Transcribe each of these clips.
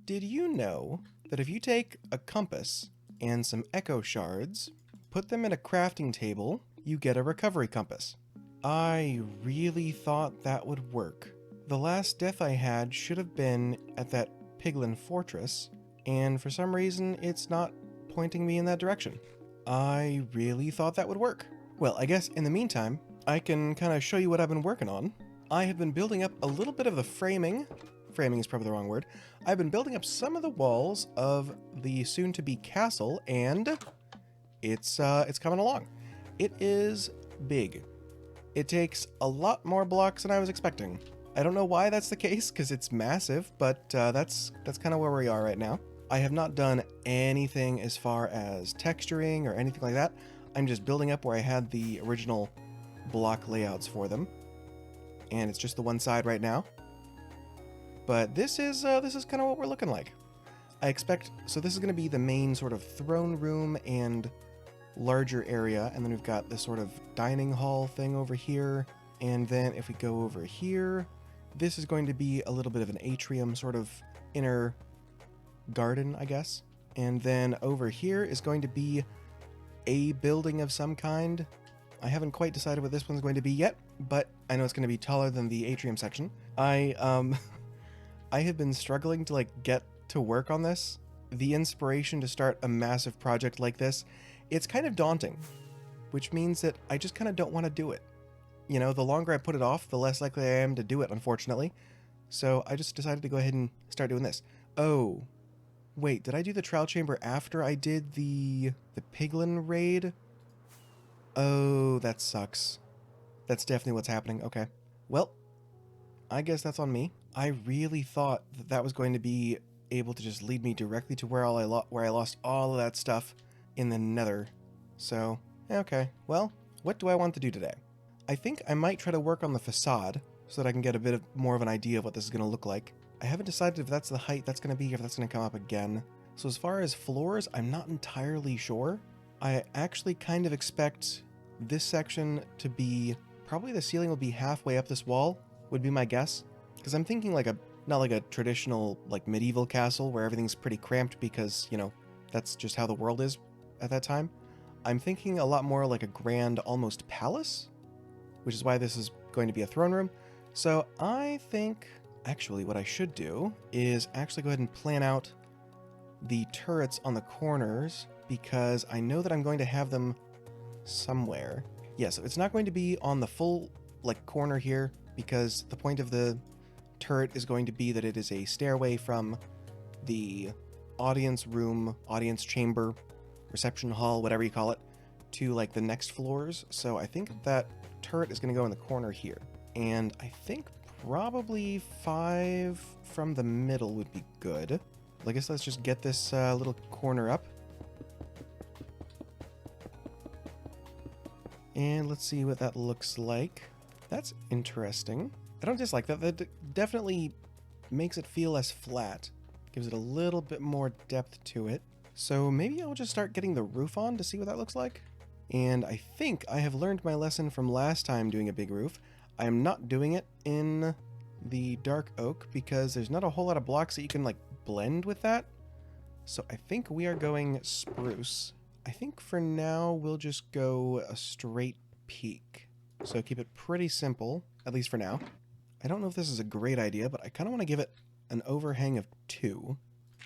Did you know that if you take a compass and some echo shards, put them in a crafting table, you get a recovery compass? I really thought that would work. The last death I had should have been at that piglin fortress, and for some reason it's not pointing me in that direction. I really thought that would work. Well, I guess in the meantime, I can kind of show you what I've been working on. I have been building up a little bit of the framing. Framing is probably the wrong word. I've been building up some of the walls of the soon-to-be castle, and it's coming along. It is big. It takes a lot more blocks than I was expecting. I don't know why that's the case, because it's massive, but that's kind of where we are right now. I have not done anything as far as texturing or anything like that. I'm just building up where I had the original block layouts for them. And it's just the one side right now. But this is kind of what we're looking like. I expect, so this is going to be the main sort of throne room and larger area, and then we've got this sort of dining hall thing over here, and then if we go over here, this is going to be a little bit of an atrium, sort of inner garden, I guess. And then over here is going to be a building of some kind. I haven't quite decided what this one's going to be yet, but I know it's going to be taller than the atrium section. I have been struggling to get to work on this. The inspiration to start a massive project like this, it's kind of daunting, which means that I just kind of don't want to do it. You know, the longer I put it off, the less likely I am to do it, unfortunately. So I just decided to go ahead and start doing this. Oh, wait, did I do the trial chamber after I did the piglin raid? Oh, that sucks. That's definitely what's happening. Okay. Well, I guess that's on me. I really thought that that was going to be able to just lead me directly to where I lost all of that stuff in the nether. So, okay. Well, what do I want to do today? I think I might try to work on the facade so that I can get a bit more of an idea of what this is going to look like. I haven't decided if that's the height that's going to be, if that's going to come up again. So as far as floors, I'm not entirely sure. I actually kind of expect this section to be, probably the ceiling will be halfway up this wall, would be my guess. Because I'm thinking not like a traditional, medieval castle where everything's pretty cramped because, you know, that's just how the world is at that time. I'm thinking a lot more like a grand, almost palace, which is why this is going to be a throne room. So I think, actually, what I should do is actually go ahead and plan out the turrets on the corners, because I know that I'm going to have them somewhere. Yeah, so it's not going to be on the full, corner here, because the point of the turret is going to be that it is a stairway from the audience room, audience chamber, reception hall, whatever you call it, to, the next floors. So I think that turret is going to go in the corner here. And I think probably 5 from the middle would be good. I guess let's just get this little corner up. And let's see what that looks like. That's interesting. I don't dislike that. That definitely makes it feel less flat. Gives it a little bit more depth to it. So maybe I'll just start getting the roof on to see what that looks like. And I think I have learned my lesson from last time doing a big roof. I am not doing it in the dark oak because there's not a whole lot of blocks that you can blend with that. So I think we are going spruce. I think for now we'll just go a straight peak. So keep it pretty simple, at least for now. I don't know if this is a great idea, but I kind of want to give it an overhang of 2.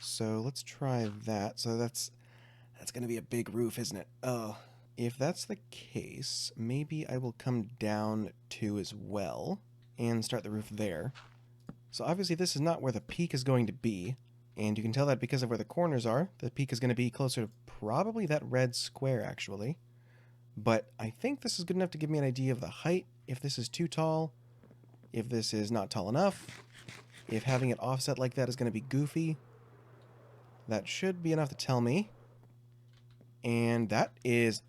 So let's try that. So that's going to be a big roof, isn't it? Oh, if that's the case, maybe I will come down 2 as well and start the roof there. So obviously this is not where the peak is going to be, and you can tell that because of where the corners are. The peak is going to be closer to probably that red square, actually. But I think this is good enough to give me an idea of the height, if this is too tall, if this is not tall enough, if having it offset like that is going to be goofy. That should be enough to tell me. And that is,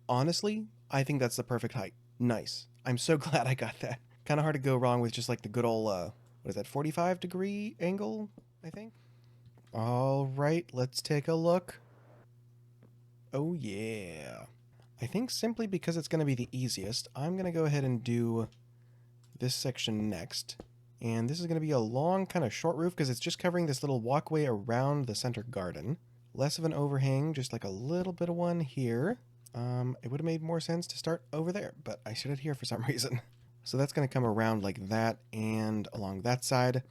honestly, I think that's the perfect height. Nice. I'm so glad I got that. Kind of hard to go wrong with just the good old, what is that, 45-degree angle, I think? All right, let's take a look. Oh, yeah. I think simply because it's going to be the easiest, I'm going to go ahead and do this section next. And this is going to be a long, kind of short roof because it's just covering this little walkway around the center garden. Less of an overhang, just like a little bit of one here. It would have made more sense to start over there, but I started here for some reason. So that's going to come around like that and along that side.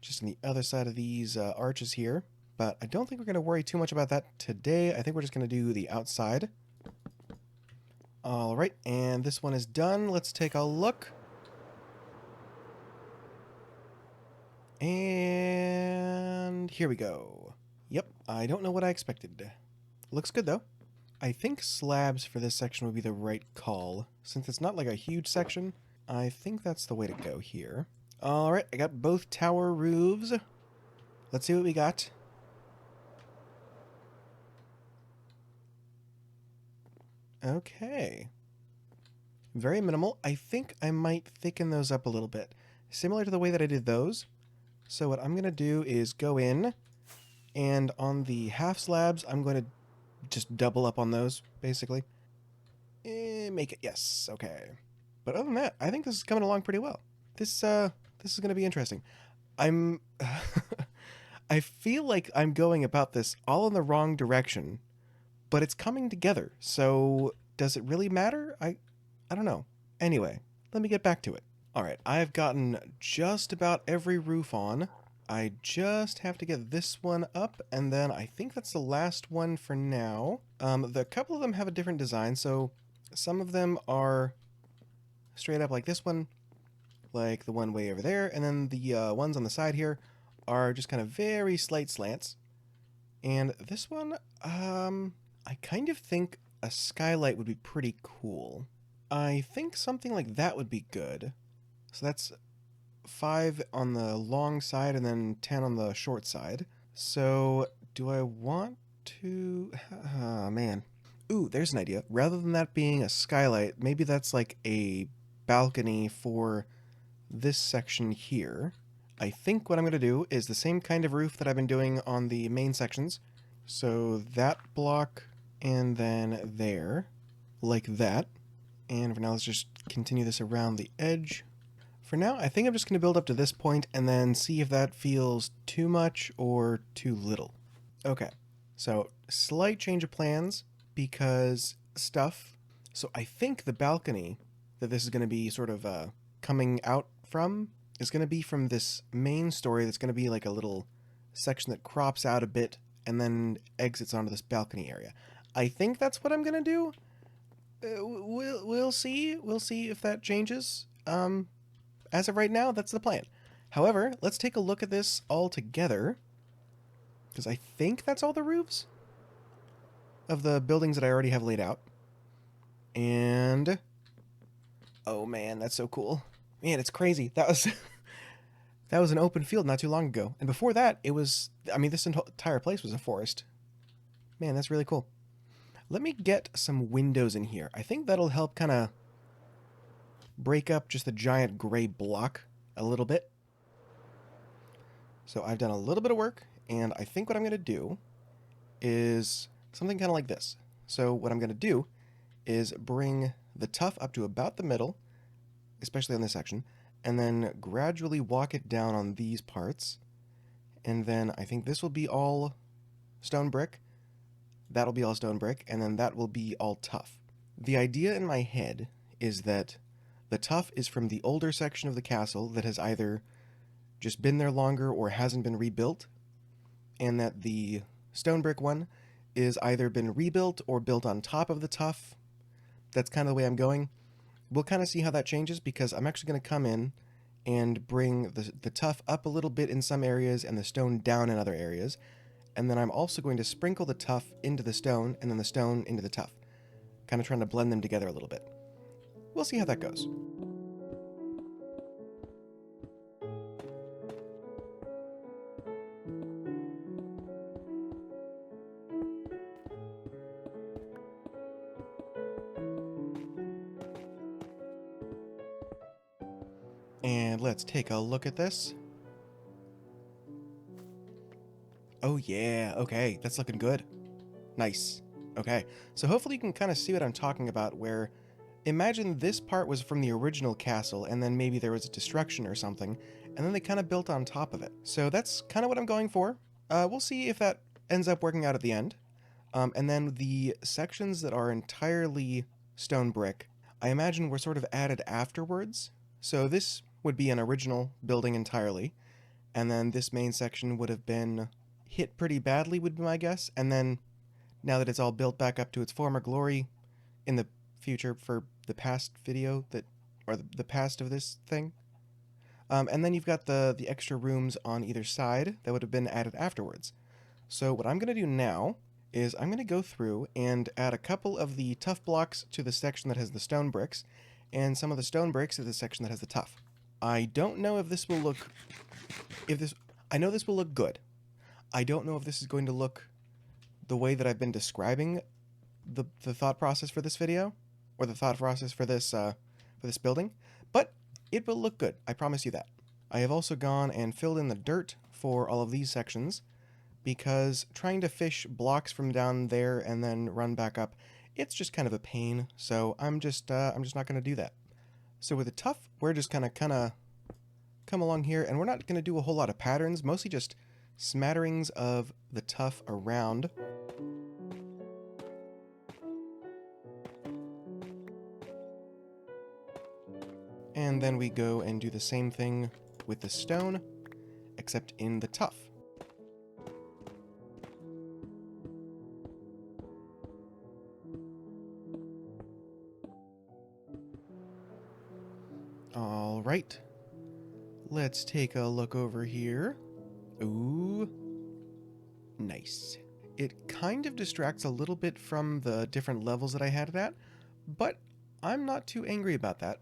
Just on the other side of these arches here. But I don't think we're going to worry too much about that today. I think we're just going to do the outside. All right, and this one is done. Let's take a look. And here we go. Yep, I don't know what I expected. Looks good though. I think slabs for this section would be the right call. Since it's not like a huge section, I think that's the way to go here. All right, I got both tower roofs. Let's see what we got. Okay. Very minimal. I think I might thicken those up a little bit. Similar to the way that I did those. So what I'm going to do is go in, and on the half slabs, I'm going to just double up on those, basically. Make it, yes, okay. But other than that, I think this is coming along pretty well. This is going to be interesting. I'm... I feel like I'm going about this all in the wrong direction, but it's coming together, so does it really matter? I don't know. Anyway, let me get back to it. Alright, I've gotten just about every roof on. I just have to get this one up, and then I think that's the last one for now. The couple of them have a different design, so some of them are straight up like this one, like the one way over there, and then the ones on the side here are just kind of very slight slants. And this one, I kind of think a skylight would be pretty cool. I think something like that would be good. So that's 5 on the long side and then 10 on the short side. So do I want to... Oh, man. Ooh, there's an idea. Rather than that being a skylight, maybe that's like a balcony for this section here. I think what I'm going to do is the same kind of roof that I've been doing on the main sections. So that block and then there, like that. And for now, let's just continue this around the edge. For now, I think I'm just going to build up to this point and then see if that feels too much or too little. Okay, so slight change of plans because stuff. So I think the balcony that this is going to be sort of coming out from is going to be from this main story that's going to be like a little section that crops out a bit and then exits onto this balcony area. I think that's what I'm going to do. We'll see. We'll see if that changes. As of right now, that's the plan. However, let's take a look at this all together, because I think that's all the roofs of the buildings that I already have laid out. And oh man, that's so cool. Man, it's crazy. That was that was an open field not too long ago. And before that, it was, I mean, this entire place was a forest. Man, that's really cool. Let me get some windows in here. I think that'll help kind of break up just the giant gray block a little bit. So I've done a little bit of work, and I think what I'm going to do is something kind of like this. So what I'm going to do is bring the tuff up to about the middle, especially on this section, and then gradually walk it down on these parts. And then I think this will be all stone brick. That'll be all stone brick, and then that will be all tuff. The idea in my head is that the tuff is from the older section of the castle that has either just been there longer or hasn't been rebuilt, and that the stone brick one is either been rebuilt or built on top of the tuff. That's kind of the way I'm going. We'll kind of see how that changes, because I'm actually going to come in and bring the tuff up a little bit in some areas and the stone down in other areas. And then I'm also going to sprinkle the tuff into the stone and then the stone into the tuff. Kind of trying to blend them together a little bit. We'll see how that goes. And let's take a look at this. Oh yeah, okay, that's looking good. Nice. Okay, so hopefully you can kind of see what I'm talking about, where imagine this part was from the original castle, and then maybe there was a destruction or something, and then they kind of built on top of it. So that's kind of what I'm going for. We'll see if that ends up working out at the end. And then the sections that are entirely stone brick, I imagine were sort of added afterwards. So this would be an original building entirely, and then this main section would have been hit pretty badly, would be my guess, and then now that it's all built back up to its former glory in the future for the past video that, or the past of this thing. And then you've got the extra rooms on either side that would have been added afterwards. So what I'm going to do now is I'm going to go through and add a couple of the tough blocks to the section that has the stone bricks, and some of the stone bricks to the section that has the tough. I don't know if this will look... I know this will look good. I don't know if this is going to look the way that I've been describing the thought process for this video, or the thought process for this building, but it will look good. I promise you that. I have also gone and filled in the dirt for all of these sections, because trying to fish blocks from down there and then run back up, it's just kind of a pain. So I'm just not going to do that. So with the tough, we're just kind of come along here, and we're not going to do a whole lot of patterns, mostly just smatterings of the tough around. And then we go and do the same thing with the stone, except in the tough. All right, let's take a look over here. Ooh, nice. It kind of distracts a little bit from the different levels that I had it at, but I'm not too angry about that.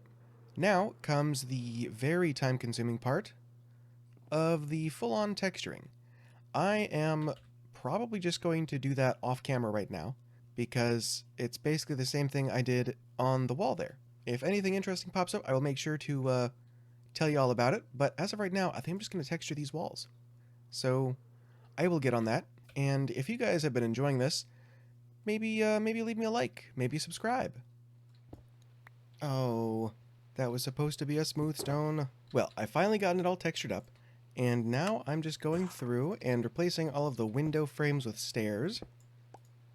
Now comes the very time-consuming part of the full-on texturing. I am probably just going to do that off camera right now, because it's basically the same thing I did on the wall there. If anything interesting pops up, I will make sure to tell you all about it, but as of right now, I think I'm just going to texture these walls. So I will get on that, and if you guys have been enjoying this, maybe leave me a like, maybe subscribe. Oh, that was supposed to be a smooth stone. Well, I finally gotten it all textured up, and now I'm just going through and replacing all of the window frames with stairs,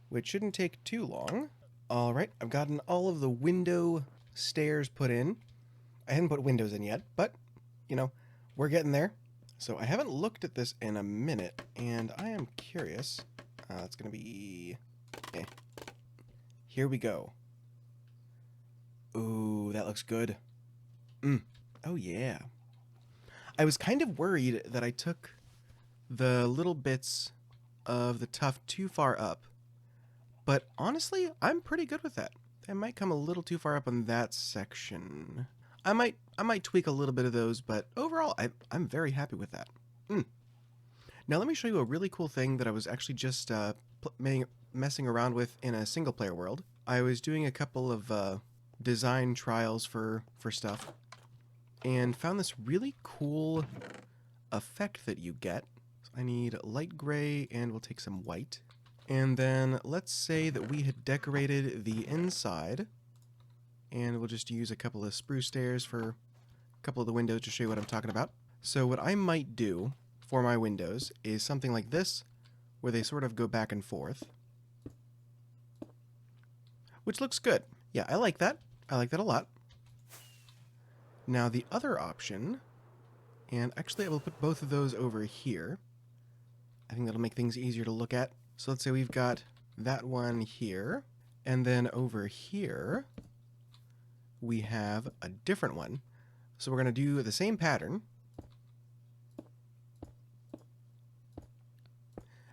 which shouldn't take too long. Alright, I've gotten all of the window stairs put in. I hadn't put windows in yet, but, you know, we're getting there. So I haven't looked at this in a minute, and I am curious. It's going to be... Here we go. Ooh, that looks good. Oh, yeah. I was kind of worried that I took the little bits of the tuft too far up, but honestly, I'm pretty good with that. I might come a little too far up on that section. I might tweak a little bit of those, but overall, I'm very happy with that. Now let me show you a really cool thing that I was actually just messing around with in a single-player world. I was doing a couple of design trials for stuff, and found this really cool effect that you get. So I need light gray, and we'll take some white. And then let's say that we had decorated the inside, and we'll just use a couple of spruce stairs for a couple of the windows to show you what I'm talking about. So what I might do for my windows is something like this, where they sort of go back and forth, which looks good. Yeah, I like that. I like that a lot. Now the other option, and actually I will put both of those over here. I think that'll make things easier to look at. So let's say we've got that one here, and then over here we have a different one. So we're going to do the same pattern,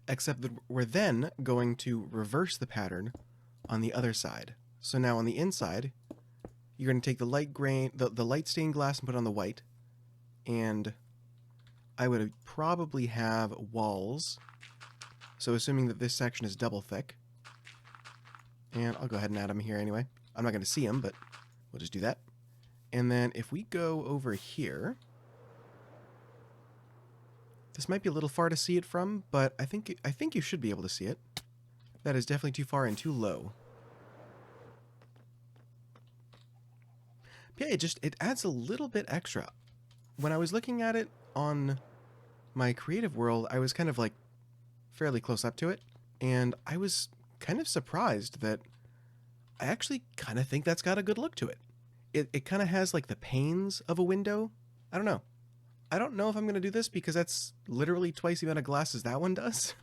except that we're then going to reverse the pattern on the other side. So now on the inside, you're going to take the light grain, the light stained glass, and put it on the white. And I would probably have walls. So assuming that this section is double thick. And I'll go ahead and add them here anyway. I'm not going to see them, but we'll just do that. And then if we go over here, this might be a little far to see it from, but I think you should be able to see it. That is definitely too far and too low. Yeah, it adds a little bit extra. When I was looking at it on my creative world, I was kind of like fairly close up to it, and I was kind of surprised that I actually kind of think that's got a good look to it. It kind of has like the panes of a window. I don't know. I don't know if I'm going to do this because that's literally twice the amount of glass as that one does.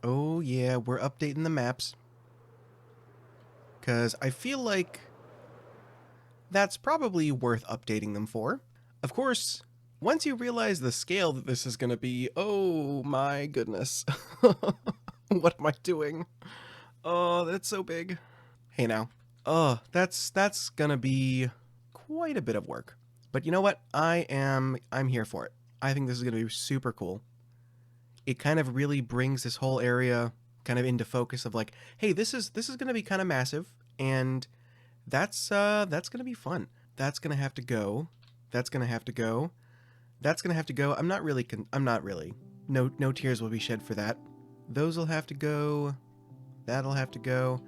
Oh yeah, we're updating the maps. Because I feel like that's probably worth updating them for. Of course, once you realize the scale that this is going to be, oh my goodness. What am I doing? Oh, that's so big. Hey now. Oh, that's going to be quite a bit of work. But you know what? I'm here for it. I think this is going to be super cool. It kind of really brings this whole area kind of into focus of like, hey, this is going to be kind of massive, and that's going to be fun. That's going to have to go. That's going to have to go. That's going to have to go. I'm not really. No tears will be shed for that. Those will have to go. That'll have to go.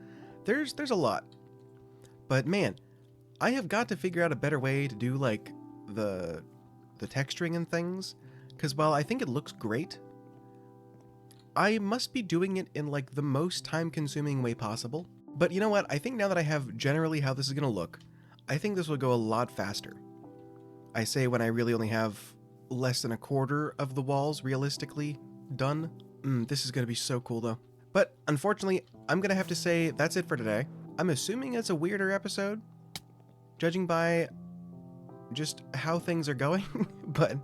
There's a lot. But man, I have got to figure out a better way to do like the texturing and things, cuz while I think it looks great, I must be doing it in like the most time-consuming way possible. But you know what? I think now that I have generally how this is going to look, I think this will go a lot faster. I say when I really only have less than a quarter of the walls realistically done. This is going to be so cool though. But unfortunately, I'm going to have to say that's it for today. I'm assuming it's a weirder episode, judging by just how things are going. But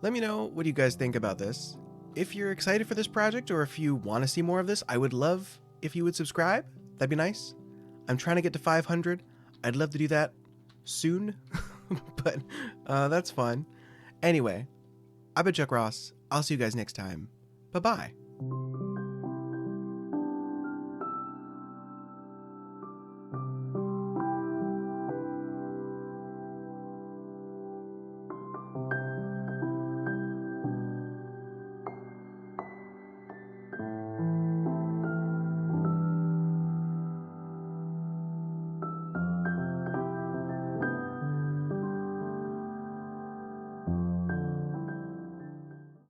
let me know what you guys think about this. If you're excited for this project, or if you want to see more of this, I would love if you would subscribe. That'd be nice. I'm trying to get to 500. I'd love to do that soon, but that's fun. Anyway, I've been Chuck Ross. I'll see you guys next time. Bye-bye.